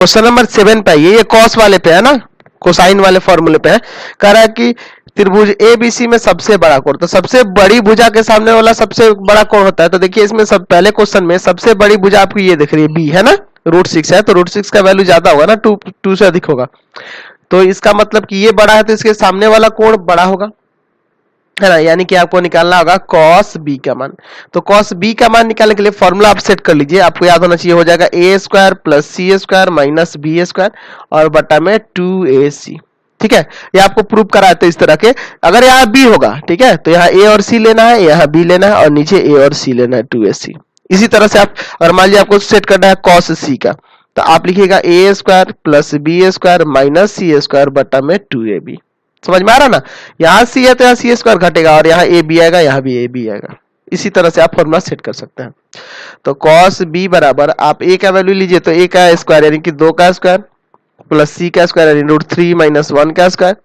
Question number 7 पे ये cos वाले पे है ना, कोसाइन वाले फॉर्मूले पे है। कह रहा है कि त्रिभुज एबीसी में सबसे बड़ा कोण, तो सबसे बड़ी भुजा के सामने वाला सबसे बड़ा कोण होता है। तो देखिए इसमें सब पहले क्वेश्चन में सबसे बड़ी भुजा आपको ये दिख रही है बी है ना, √6 है, तो √6 का वैल्यू ज्यादा होगा ना, टू से अधिक होगा। तो इसका मतलब कि ये बड़ा है तो इसके सामने वाला कोण बड़ा होगा, है ना। यानी कि आपको निकालना होगा cos b का मान। तो cos b का मान निकालने के लिए फॉर्मूला आप सेट कर लीजिए, आपको याद होना चाहिए, हो जाएगा a² + c² - b² और बटा में 2ac। ठीक है, ये आपको प्रूव कराया था इस तरह के। अगर यहाँ b होगा, ठीक है, तो यहाँ a और c लेना है, यहाँ b लेना है और नीचे a और c लेना है 2ac। इसी तरह से आप, और मान लीजिए आपको सेट करना है cos c का, तो आप लिखिएगा a² + b² - c² बटा में 2ab। समझ में आ रहा ना, यहाँ सी है तो यहाँ c² घटेगा और यहाँ ए बी आएगा, यहाँ भी ए बी आएगा। इसी तरह से आप फॉर्मूला सेट कर सकते हैं। तो cos b बराबर आप a का वैल्यू लीजिए तो a का स्क्वायर यानी कि 2 का स्क्वायर प्लस c का स्क्वायर यानी √3 - 1 का स्क्वायर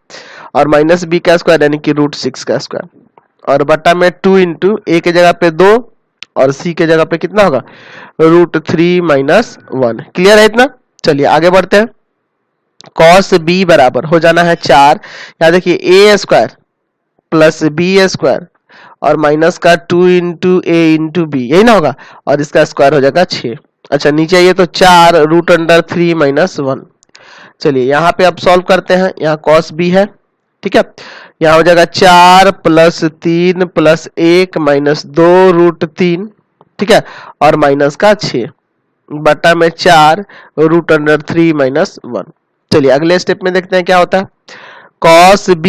और माइनस b का स्क्वायर यानी कि √6 का स्क्वायर और बटा में 2 इंटू a के जगह पे 2 और c के जगह पे कितना होगा √3 - 1। क्लियर है इतना? चलिए आगे बढ़ते हैं। cos b बराबर हो जाना है 4, यहाँ देखिए a² प्लस b² और माइनस का 2 इंटू ए इंटू बी, यही ना होगा, और इसका स्क्वायर हो जाएगा 6। अच्छा नीचे ये तो 4 √3 - 1। चलिए यहाँ पे अब सॉल्व करते हैं। यहाँ cos b है, ठीक है, यहाँ हो जाएगा 4 + 3 + 1 - 2 √3, ठीक है, और माइनस का 6 बटा में 4 √3 - 1। चलिए अगले स्टेप में देखते हैं क्या होता है। cos b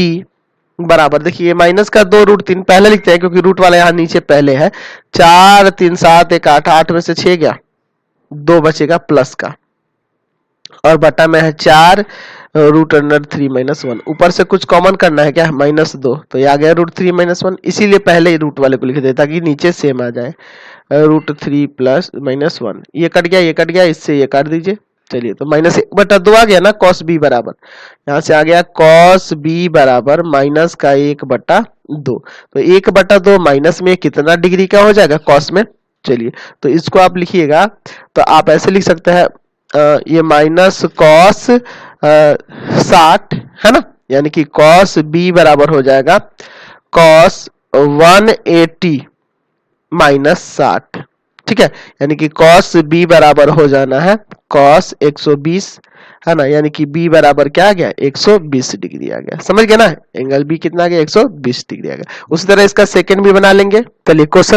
बराबर देखिए माइनस का 2 √3 पहले लिखते हैं क्योंकि रूट वाला यहाँ नीचे पहले है। 4 3 7 1 8, 8 में से 6 गया, 2 बचेगा प्लस का और बटा में है 4 √3 - 1। ऊपर से कुछ कॉमन करना है क्या, -2, तो ये आ गया √3 - 1, इसीलिए पहले ही रूट वाले को लिख देता ताकि नीचे सेम आ जाए। √3 + -1, ये कट गया, ये कट गया, इससे ये काट दीजिए। चलिए तो -1/2 आ गया ना cos b बराबर, यहाँ से आ गया cos b बराबर -1/2। तो 1/2 माइनस में कितना डिग्री का हो जाएगा cos में। चलिए तो इसको आप लिखिएगा, तो आप ऐसे लिख सकते हैं ये माइनस cos 60 है ना, यानी कि cos b बराबर हो जाएगा cos 180 - 60, ठीक है, यानी कि cos b बराबर हो जाना है cos 120, है ना, यानी कि b बराबर क्या आ गया 120 डिग्री आ गया। समझ गए ना, एंगल b कितना आ गया 120 डिग्री आ गया। उसी तरह इसका सेकंड भी बना लेंगे। चलिए क्वेश्चन